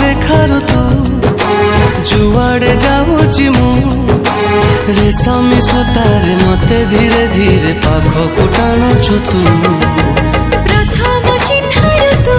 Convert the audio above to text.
देखार तू जुआड़े जाऊची मु रेशमी सुतारे मते धीरे धीरे पाखकु टाणुछु तू प्रथम चिन्हर तू